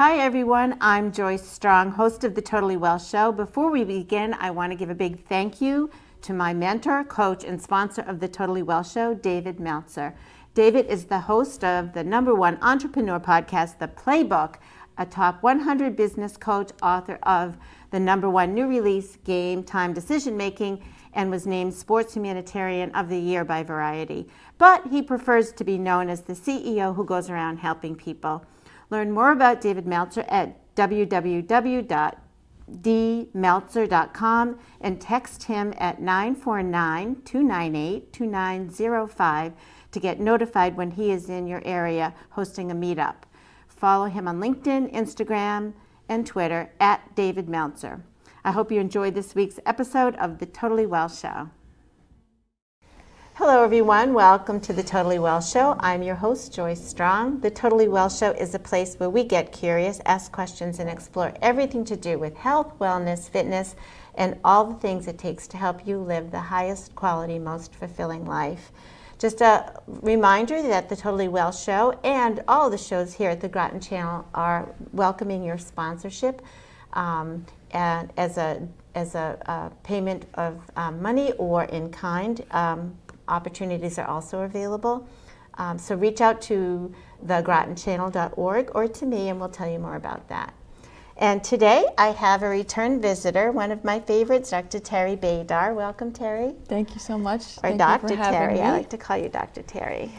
Hi everyone, I'm Joyce Strong, host of the Totally Well Show. Before we begin, I want to give a big thank you to my mentor, coach, and sponsor of the Totally Well Show, David Meltzer. David is the host of the #1 entrepreneur podcast, The Playbook, a top 100 business coach, author of the #1 new release, Game Time Decision Making, and was named Sports Humanitarian of the Year by Variety. But he prefers to be known as the CEO who goes around helping people. Learn more about David Meltzer at www.dmeltzer.com and text him at 949-298-2905 to get notified when he is in your area hosting a meetup. Follow him on LinkedIn, Instagram, and Twitter at David Meltzer. I hope you enjoyed this week's episode of The Totally Well Show. Hello everyone, welcome to The Totally Well Show. I'm your host, Joyce Strong. The Totally Well Show is a place where we get curious, ask questions, and explore everything to do with health, wellness, fitness, and all the things it takes to help you live the highest quality, most fulfilling life. Just a reminder that The Totally Well Show and all the shows here at the Groton Channel are welcoming your sponsorship and as a payment of money or in kind. Opportunities are also available. So reach out to thegrotonchannel.org or to me and we'll tell you more about that. And today I have a return visitor, one of my favorites, Dr. Teri Baydar. Welcome, Teri. Thank you so much. Or Dr. Teri. I like to call you Dr. Teri.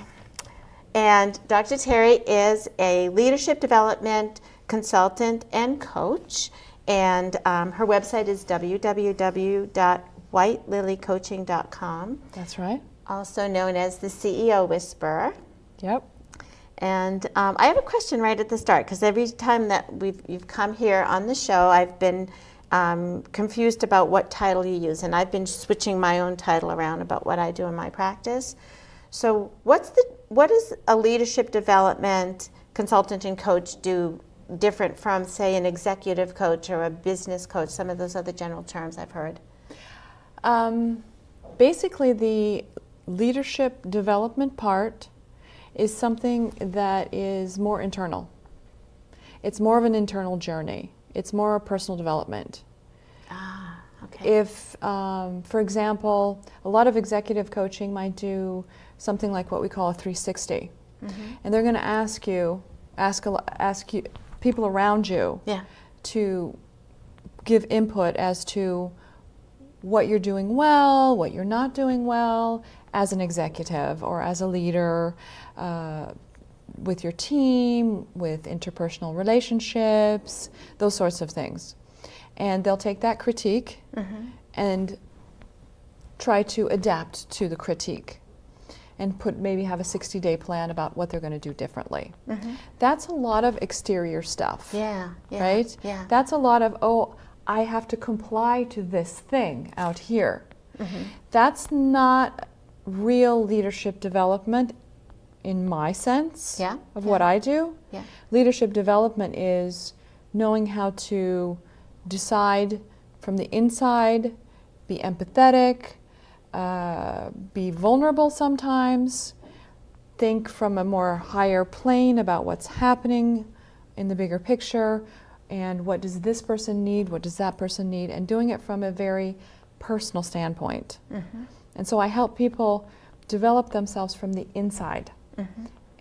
And Dr. Teri is a leadership development consultant and coach. And her website is www.whitelilycoaching.com. That's right. Also known as the CEO Whisperer. Yep. And I have a question right at the start, because every time that you've come here on the show, I've been confused about what title you use, and I've been switching my own title around about what I do in my practice. So what does a leadership development consultant and coach do different from, say, an executive coach or a business coach, some of those other general terms I've heard? Basically, the leadership development part is something that is more internal. It's more of an internal journey. It's more a personal development. Ah, okay. If, for example, a lot of executive coaching might do something like what we call a 360. Mm-hmm. And they're going to ask you, people around you, to give input as to what you're doing well, what you're not doing well as an executive or as a leader, with your team, with interpersonal relationships, those sorts of things. And they'll take that critique and try to adapt to the critique and maybe have a 60-day plan about what they're going to do differently. That's a lot of exterior stuff, right? Yeah. That's a lot of, I have to comply to this thing out here. That's not real leadership development in my sense of what I do. Leadership development is knowing how to decide from the inside, be empathetic, be vulnerable sometimes, think from a more higher plane about what's happening in the bigger picture, and what does this person need, what does that person need, and doing it from a very personal standpoint. And so I help people develop themselves from the inside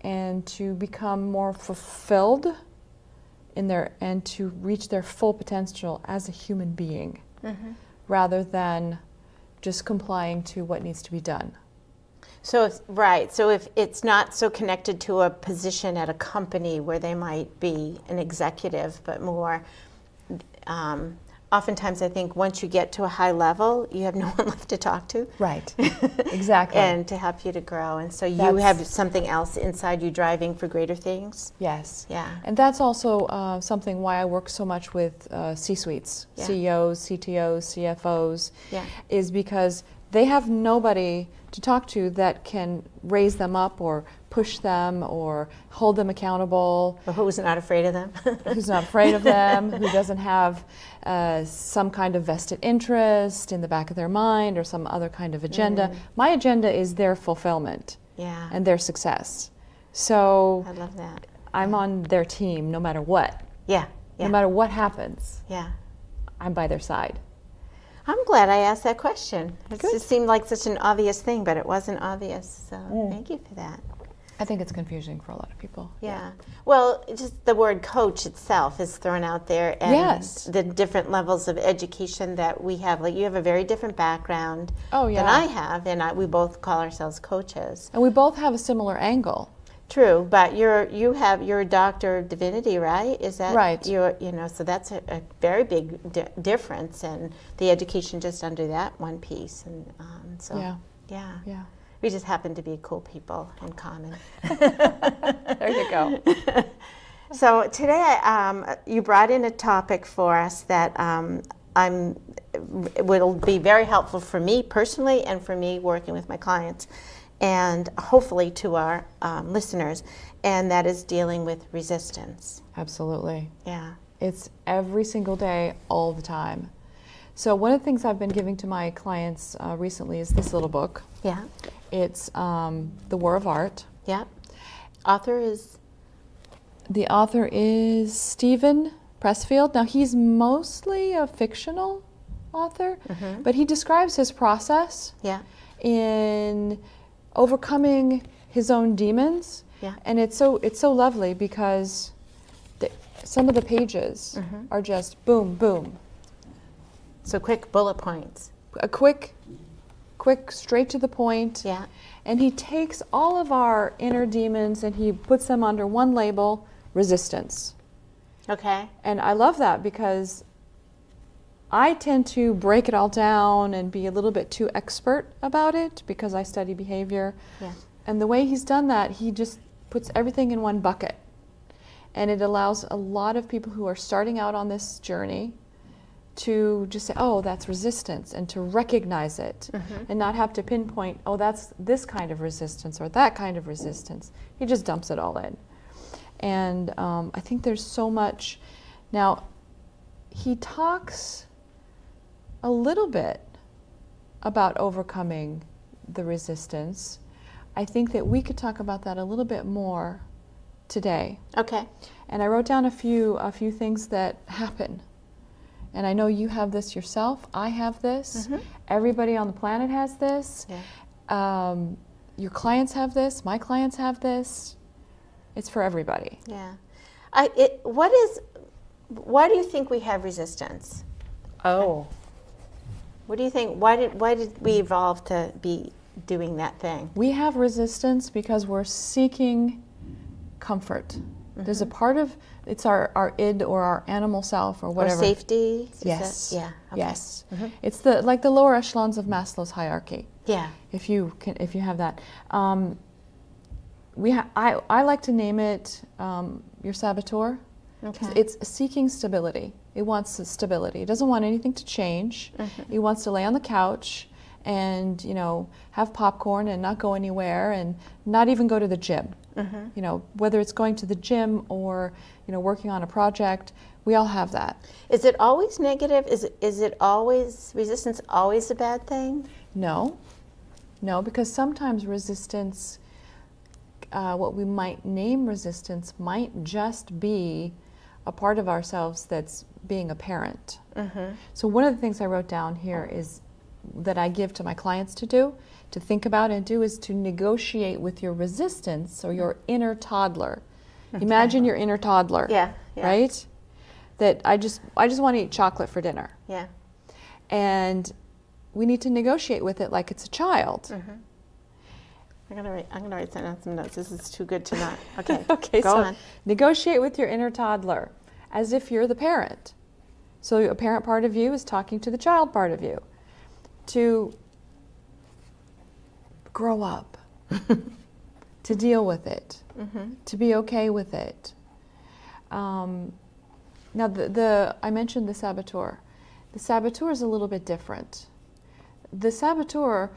and to become more fulfilled and to reach their full potential as a human being rather than just complying to what needs to be done. So if it's not so connected to a position at a company where they might be an executive, but more, oftentimes I think once you get to a high level, you have no one left to talk to. Right, exactly. And to help you to grow. And so you have something else inside you driving for greater things. Yes. Yeah. And that's also something why I work so much with C-suites, CEOs, CTOs, CFOs, is because they have nobody to talk to that can raise them up or push them or hold them accountable. Or who's not afraid of them. Who's not afraid of them, who doesn't have some kind of vested interest in the back of their mind or some other kind of agenda. My agenda is their fulfillment and their success. So I love that. I'm on their team no matter what. Yeah. Yeah. No matter what happens, Yeah. I'm by their side. I'm glad I asked that question. It Good. just seemed like such an obvious thing, but it wasn't obvious. So thank you for that. I think it's confusing for a lot of people. Yeah. Well, just the word coach itself is thrown out there, and Yes. the different levels of education that we have. Like you have a very different background Oh, yeah. than I have, and we both call ourselves coaches. And we both have a similar angle. True, but you're a doctor of divinity, right? Is that Right. So that's a very big difference, and the education just under that one piece, and Yeah. we just happen to be cool people in common. There you go. So today, you brought in a topic for us that will be very helpful for me personally, and for me working with my clients, and hopefully to our listeners, and that is dealing with resistance. Absolutely. Yeah. It's every single day, all the time. So one of the things I've been giving to my clients recently is this little book. Yeah. It's The War of Art. Yeah. Author is? The author is Stephen Pressfield. Now, he's mostly a fictional author, but he describes his process in overcoming his own demons. Yeah. And it's so lovely because some of the pages are just boom, boom. So quick bullet points. A quick, straight to the point. Yeah. And he takes all of our inner demons and he puts them under one label, resistance. Okay. And I love that because I tend to break it all down and be a little bit too expert about it because I study behavior. Yeah. And the way he's done that, he just puts everything in one bucket. And it allows a lot of people who are starting out on this journey to just say, oh, that's resistance, and to recognize it and not have to pinpoint, oh, that's this kind of resistance or that kind of resistance. He just dumps it all in. And I think there's so much. Now, he talks a little bit about overcoming the resistance. I think that we could talk about that a little bit more today. Okay. And I wrote down a few things that happen. And I know you have this yourself. I have this. Everybody on the planet has this. Yeah. Your clients have this. My clients have this. It's for everybody. Yeah. Why do you think we have resistance? Oh. What do you think? Why did we evolve to be doing that thing? We have resistance because we're seeking comfort. There's a part of it's our id or our animal self or whatever. Or safety? Yes. Yeah. Okay. Yes. It's like the lower echelons of Maslow's hierarchy. Yeah. If you have that, I like to name it your saboteur. Okay. It's seeking stability. It wants stability. It doesn't want anything to change. It wants to lay on the couch and have popcorn and not go anywhere and not even go to the gym. Whether it's going to the gym or working on a project, we all have that. Is it always negative? Is it always resistance? Always a bad thing? No, because sometimes resistance, what we might name resistance, might just be a part of ourselves that's being a parent. So one of the things I wrote down here is that I give to my clients to think about and do, is to negotiate with your resistance or your inner toddler. Imagine your inner toddler. Yeah. Right? That I just want to eat chocolate for dinner. Yeah. And we need to negotiate with it like it's a child. I'm gonna write some notes. This is too good to not. Okay. Okay, Go on. Negotiate with your inner toddler as if you're the parent. So a parent part of you is talking to the child part of you to grow up, to deal with it, to be okay with it. Now, I mentioned the saboteur. The saboteur is a little bit different. The saboteur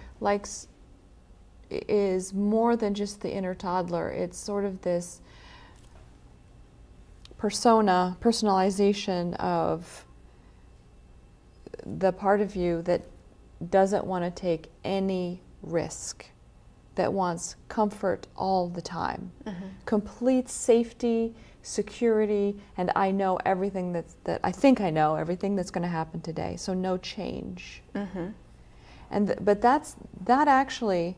is more than just the inner toddler. It's sort of this personalization of the part of you that doesn't want to take any risk, that wants comfort all the time, complete safety, security, and I know everything that I think I know everything that's going to happen today. So no change. But that actually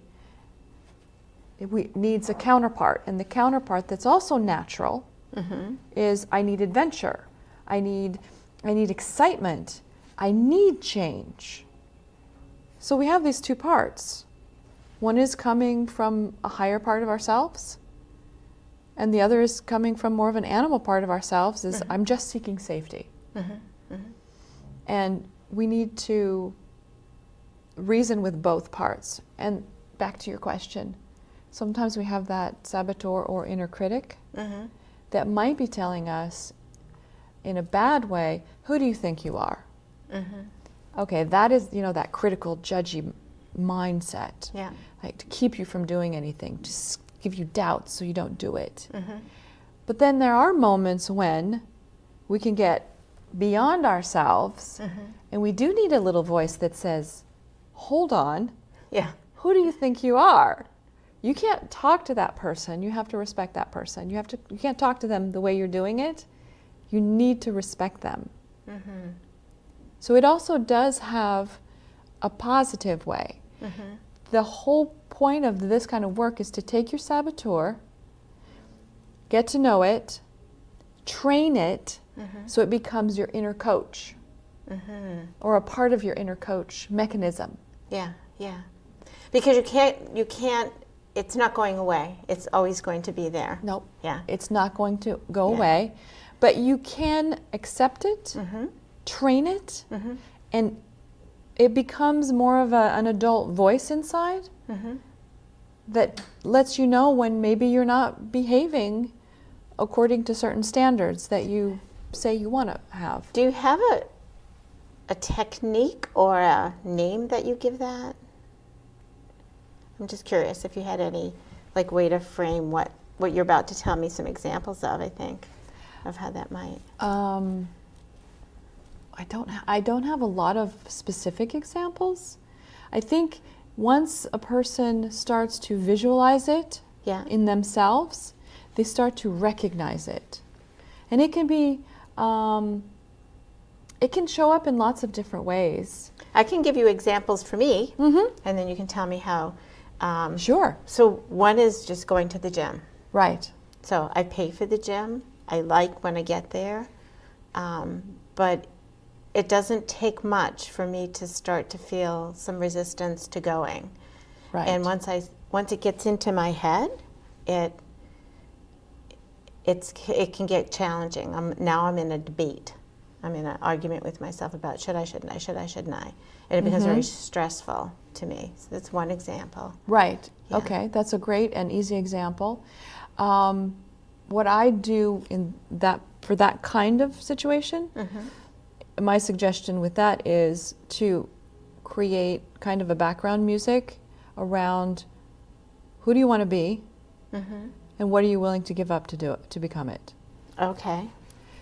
needs a counterpart, and the counterpart that's also natural is I need adventure, I need excitement, I need change. So we have these two parts. One is coming from a higher part of ourselves, and the other is coming from more of an animal part of ourselves, is I'm just seeking safety. And we need to reason with both parts. And back to your question, sometimes we have that saboteur or inner critic that might be telling us in a bad way, who do you think you are? Okay, that is, that critical, judgy mindset. Yeah. Like to keep you from doing anything, to give you doubts so you don't do it. But then there are moments when we can get beyond ourselves, and we do need a little voice that says, hold on, who do you think you are? You can't talk to that person. You have to respect that person. You can't talk to them the way you're doing it. You need to respect them. So it also does have a positive way. The whole point of this kind of work is to take your saboteur, get to know it, train it, so it becomes your inner coach, or a part of your inner coach mechanism. Yeah. Because you can't, it's not going away. It's always going to be there. Nope. Yeah. It's not going to go away, but you can accept it, train it, and it becomes more of an adult voice inside that lets you know when maybe you're not behaving according to certain standards that you say you want to have. Do you have a technique or a name that you give that? I'm just curious if you had any way to frame what you're about to tell me, some examples of, I think, of how that might. I don't have a lot of specific examples. I think once a person starts to visualize it in themselves, they start to recognize it. And it can be, it can show up in lots of different ways. I can give you examples for me, and then you can tell me how. Sure. So one is just going to the gym. Right. So I pay for the gym. I like when I get there. But it doesn't take much for me to start to feel some resistance to going. Right. And once it gets into my head, it can get challenging. Now I'm in a debate. I'm in an argument with myself about should I, shouldn't I? And it becomes very stressful to me. So that's one example. Right. Yeah. Okay. That's a great and easy example. What I do for that kind of situation, my suggestion with that is to create kind of a background music around who do you want to be, and what are you willing to give up to become it. Okay.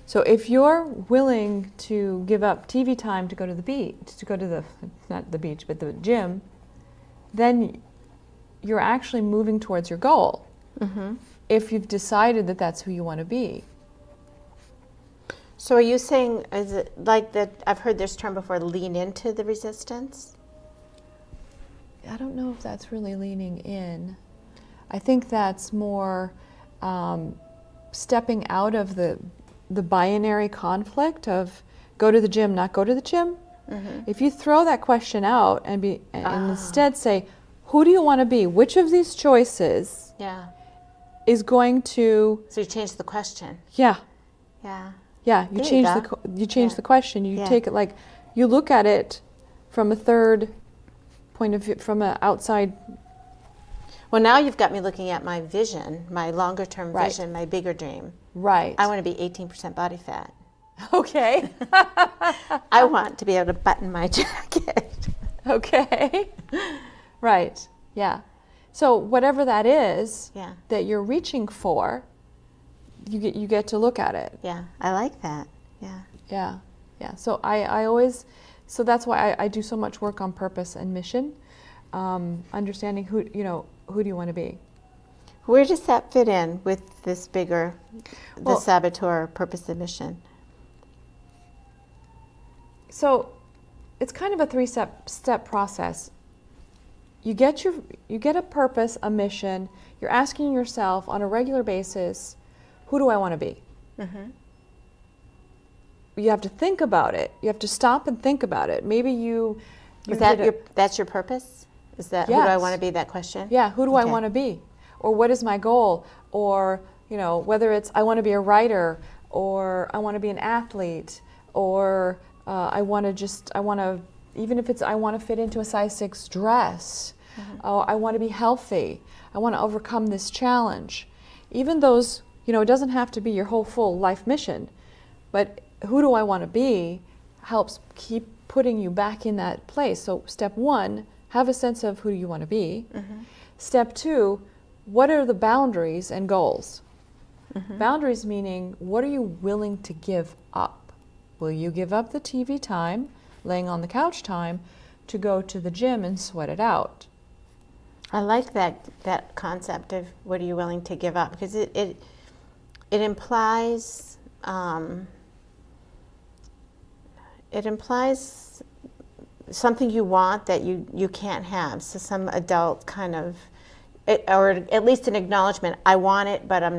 So if you're willing to give up TV time to go to the beach, not the beach, but the gym, then you're actually moving towards your goal. If you've decided that that's who you want to be. So are you saying, is it like that, I've heard this term before, lean into the resistance? I don't know if that's really leaning in. I think that's more stepping out of the binary conflict of go to the gym, not go to the gym. If you throw that question out and instead say, who do you want to be? Which of these choices is going to... So you change the question. Yeah. You There change you go. the question. You take it you look at it from a third point of view, from an outside. Well, now you've got me looking at my vision, my longer term vision, my bigger dream. Right. I want to be 18% body fat. Okay. I want to be able to button my jacket. Okay. Right. Yeah. So whatever that is that you're reaching for, you get to look at it. Yeah, I like that. Yeah. So so that's why I do so much work on purpose and mission, understanding who do you want to be? Where does that fit in with this bigger, the Well, saboteur purpose and mission? So it's kind of a three-step process. You get a purpose, a mission. You're asking yourself on a regular basis, who do I want to be? Mm-hmm. You have to think about it. You have to stop and think about it. Maybe you Is that that's your purpose? Is that who do I Yes. want to be? That question. Yeah, who do I Okay. want to be? Or what is my goal? Or, whether it's I want to be a writer, or I want to be an athlete, or I want to, even if it's I want to fit into a size 6 dress, I want to be healthy, I want to overcome this challenge. Even those, it doesn't have to be your whole full life mission, but who do I want to be helps keep putting you back in that place. So step 1, have a sense of who you want to be. Mm-hmm. Step 2, what are the boundaries and goals? Mm-hmm. Boundaries meaning, what are you willing to give up? Will you give up the TV time, laying on the couch time, to go to the gym and sweat it out? I like that concept of what are you willing to give up, because it implies something you want that you can't have. So some adult kind of, or at least an acknowledgement. I want it, but I'm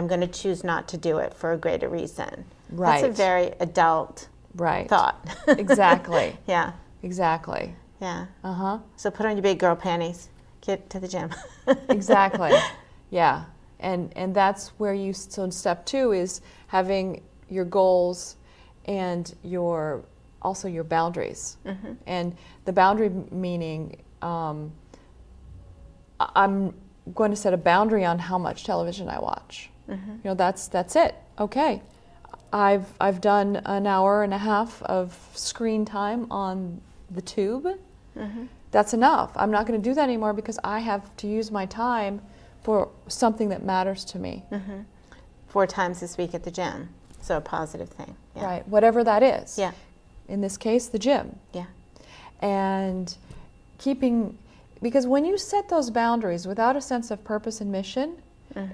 going to choose not to do it for a greater reason. Right. That's a very adult Right. thought. Exactly. Yeah. Exactly. Yeah. Uh-huh. So put on your big girl panties. Get to the gym. Exactly. Yeah. And that's where so step 2 is having your goals and also your boundaries. Mm-hmm. And the boundary meaning, I'm going to set a boundary on how much television I watch. Mm-hmm. That's it. Okay. I've done an hour and a half of screen time on the tube. Mm-hmm. That's enough. I'm not going to do that anymore because I have to use my time for something that matters to me. Mm-hmm. 4 times this week at the gym. So a positive thing. Yeah. Right. Whatever that is. Yeah. In this case, the gym. Yeah. And because when you set those boundaries without a sense of purpose and mission,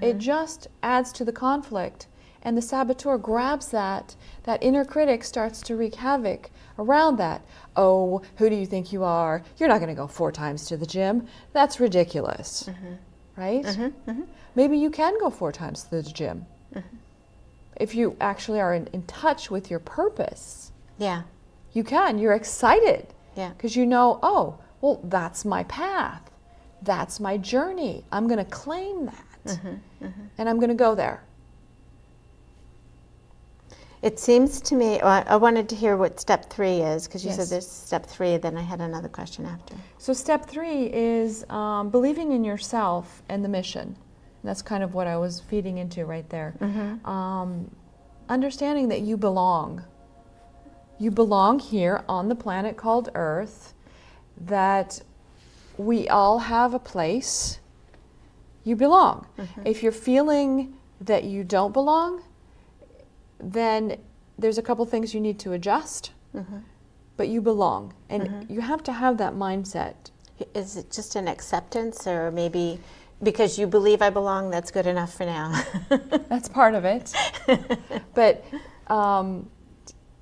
it just adds to the conflict. And the saboteur grabs that inner critic starts to wreak havoc around that. Oh, who do you think you are? You're not going to go 4 times to the gym. That's ridiculous. Right? Maybe you can go 4 times to the gym. If you actually are in touch with your purpose. Yeah. You can. You're excited. Yeah. Because oh, well, that's my path. That's my journey. I'm going to claim that. And I'm going to go there. It seems to me, I wanted to hear what step 3 is, because you Yes. said there's step 3, then I had another question after. So step 3 is believing in yourself and the mission. And that's kind of what I was feeding into right there. Understanding that you belong. You belong here on the planet called Earth, that we all have a place. You belong. If you're feeling that you don't belong, then there's a couple things you need to adjust, but you belong. And you have to have that mindset. Is it just an acceptance, or maybe because you believe I belong, that's good enough for now? That's part of it. But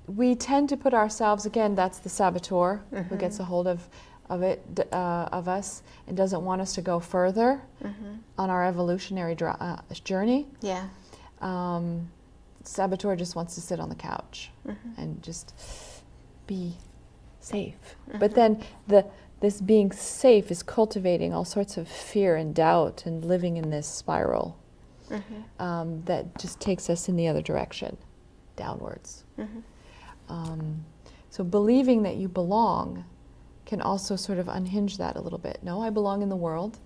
we tend to put ourselves, again, that's the saboteur who gets a hold of us and doesn't want us to go further on our evolutionary journey. Yeah. Saboteur just wants to sit on the couch and just be safe. But then this being safe is cultivating all sorts of fear and doubt and living in this spiral that just takes us in the other direction, downwards. So believing that you belong can also sort of unhinge that a little bit. No, I belong in the world.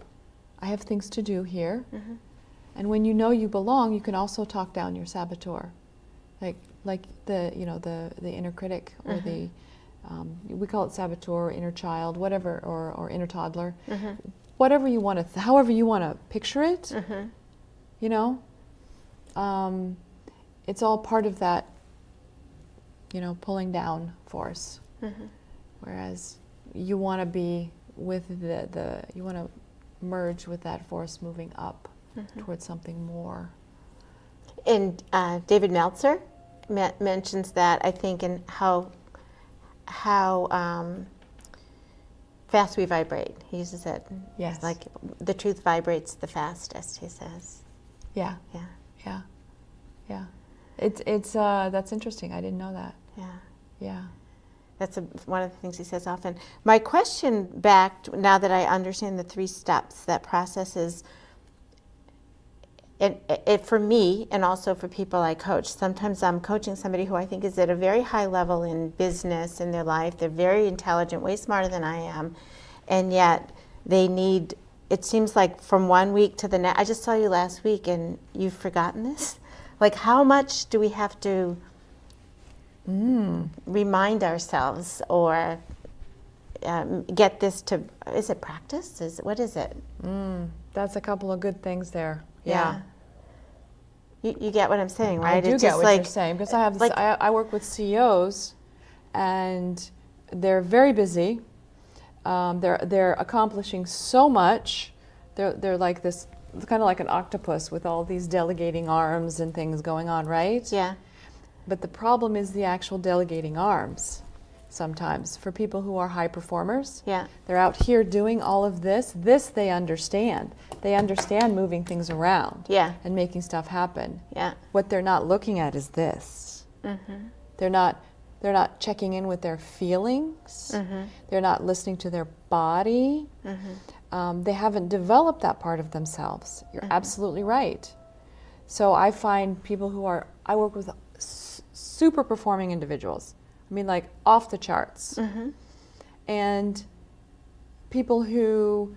I have things to do here. And when you know you belong, you can also talk down your saboteur, like the inner critic or the we call it saboteur, or inner child, whatever, or inner toddler, whatever you want to, however you want to picture it. It's all part of that, pulling down force. Whereas you want to be with you want to merge with that force moving up. towards something more. And David Meltzer mentions that, I think, in how fast we vibrate. He uses it. Yes. Like the truth vibrates the fastest, he says. Yeah. Yeah. Yeah. Yeah. It's that's interesting. I didn't know that. Yeah. Yeah. That's one of the things he says often. My question back, now that I understand the 3 steps, that process is, it for me and also for people I coach, sometimes I'm coaching somebody who I think is at a very high level in business, in their life. They're very intelligent, way smarter than I am, and yet they need, it seems like from one week to the next. I just saw you last week and you've forgotten this? Like, how much do we have to remind ourselves or get this to, is it practice? What is it? That's a couple of good things there. Yeah. You get what I'm saying, right? I do It's get just what you're saying, because I have this, I work with CEOs, and they're very busy. They're accomplishing so much. They're like this, kind of like an octopus with all these delegating arms and things going on, right? Yeah. But the problem is the actual delegating arms. Sometimes for people who are high performers, they're out here doing all of this. This they understand. They understand moving things around and making stuff happen. Yeah. What they're not looking at is this. They're not checking in with their feelings. They're not listening to their body. They haven't developed that part of themselves. You're absolutely right. So I find people who are, I work with super performing individuals. I mean, like off the charts. And people who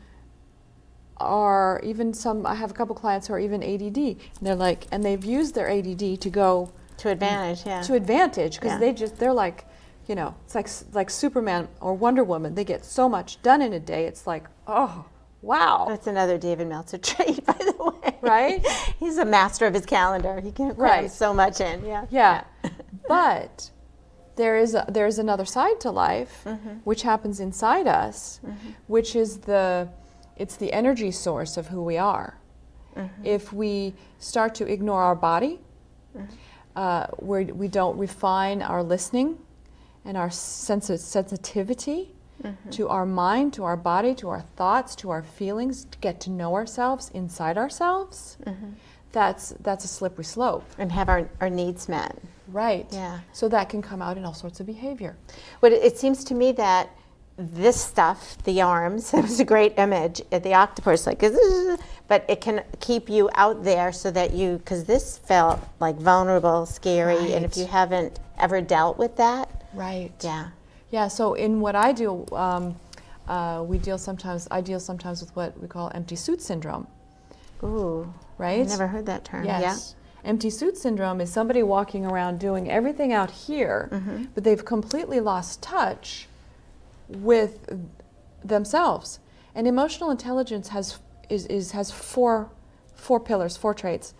are even I have a couple clients who are even ADD. And they're like, and they've used their ADD to go to advantage, to advantage, because they're like, you know, it's like Superman or Wonder Woman. They get so much done in a day. It's like, oh, wow. That's another David Meltzer trait, by the way. Right? He's a master of his calendar. He can cram so much in. Yeah. But there's another side to life, which happens inside us, which is it's the energy source of who we are. If we start to ignore our body, we don't refine our listening and our sensitivity to our mind, to our body, to our thoughts, to our feelings, to get to know ourselves inside ourselves, that's a slippery slope. And have our needs met. Right. Yeah. So that can come out in all sorts of behavior. But it seems to me that this stuff, the arms, it was a great image, the octopus, like, but it can keep you out there so that because this felt like vulnerable, scary, and if you haven't ever dealt with that. Right. Yeah. Yeah, so in what I do, I deal sometimes with what we call empty suit syndrome. Ooh. Right? I've never heard that term. Yes. Yeah. Empty suit syndrome is somebody walking around doing everything out here, but they've completely lost touch with themselves. And emotional intelligence has 4 pillars, 4 traits.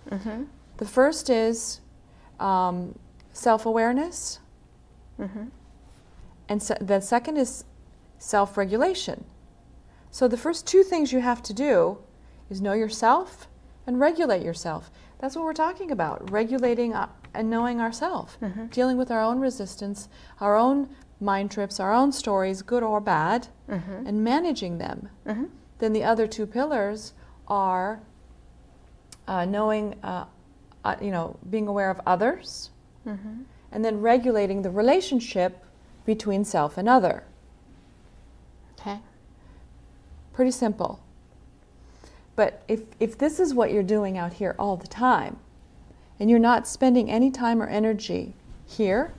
The first is self-awareness, and the second is self-regulation. So the first 2 things you have to do is know yourself and regulate yourself. That's what we're talking about, regulating and knowing ourselves, dealing with our own resistance, our own mind trips, our own stories, good or bad, and managing them. Then the other 2 pillars are knowing, being aware of others, and then regulating the relationship between self and other. Okay. Pretty simple. But if this is what you're doing out here all the time, and you're not spending any time or energy here,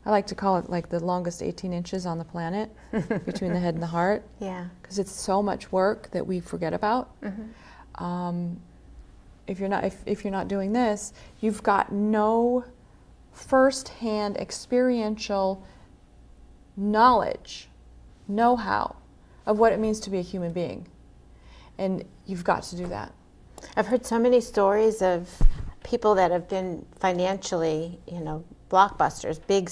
I like to call it like the longest 18 inches on the planet between the head and the heart. Yeah. Because it's so much work that we forget about. If you're not doing this, you've got no first-hand experiential knowledge, know-how of what it means to be a human being. And you've got to do that. I've heard so many stories of people that have been financially, blockbusters, big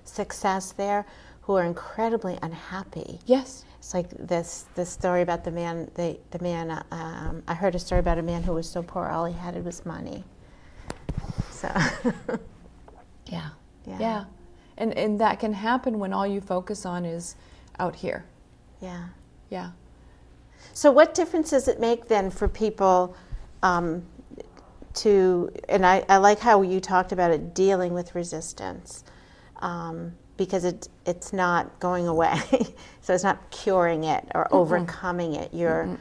success there, who are incredibly unhappy. Yes. It's like this story about the man. I heard a story about a man who was so poor, all he had was money. So. Yeah. And that can happen when all you focus on is out here. Yeah. Yeah. So what difference does it make then for people and I like how you talked about it, dealing with resistance, because it's not going away. So it's not curing it or overcoming it. You're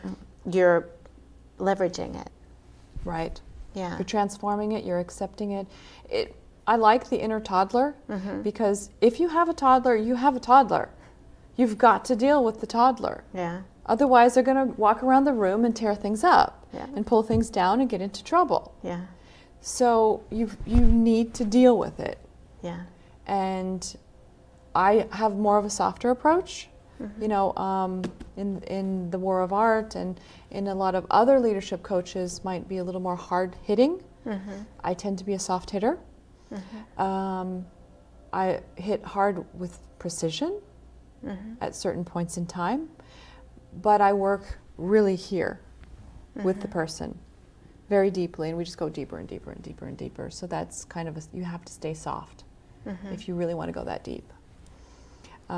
leveraging it. Right. Yeah. You're transforming it, you're accepting it. I like the inner toddler, because if you have a toddler, you have a toddler. You've got to deal with the toddler. Yeah. Otherwise, they're going to walk around the room and tear things up and pull things down and get into trouble. Yeah. So you need to deal with it. Yeah. And I have more of a softer approach. You know, in the War of Art and in a lot of other leadership coaches might be a little more hard hitting. I tend to be a soft hitter. I hit hard with precision at certain points in time, but I work really here with the person very deeply, and we just go deeper and deeper and deeper and deeper. So that's kind of you have to stay soft if you really want to go that deep.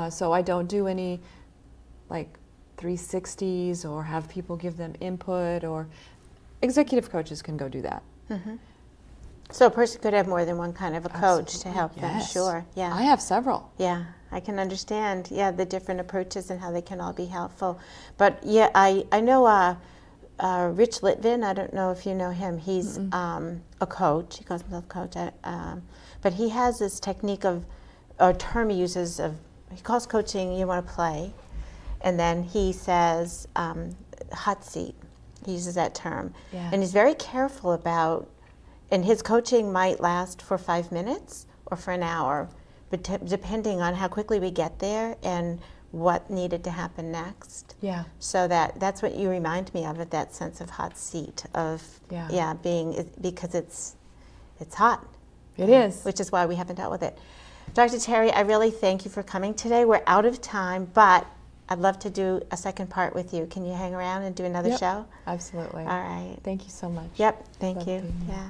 So I don't do any like 360s or have people give them input, or executive coaches can go do that. So a person could have more than one kind of a coach to help them. Sure. Yeah. I have several. Yeah, I can understand. Yeah, the different approaches and how they can all be helpful. But yeah, I know Rich Litvin. I don't know if you know him. He's a coach. He calls himself a coach. But he has this technique of, or term he uses of, he calls coaching, you want to play. And then he says hot seat. He uses that term. Yeah. And he's very careful about, and his coaching might last for 5 minutes or for an hour, but depending on how quickly we get there and what needed to happen next. Yeah. So that's what you remind me of that sense of hot seat of being, because it's hot. It is. Which is why we haven't dealt with it. Dr. Teri, I really thank you for coming today. We're out of time, but I'd love to do a second part with you. Can you hang around and do another show? Absolutely. All right. Thank you so much. Yep. Thank Love you. being here. Yeah.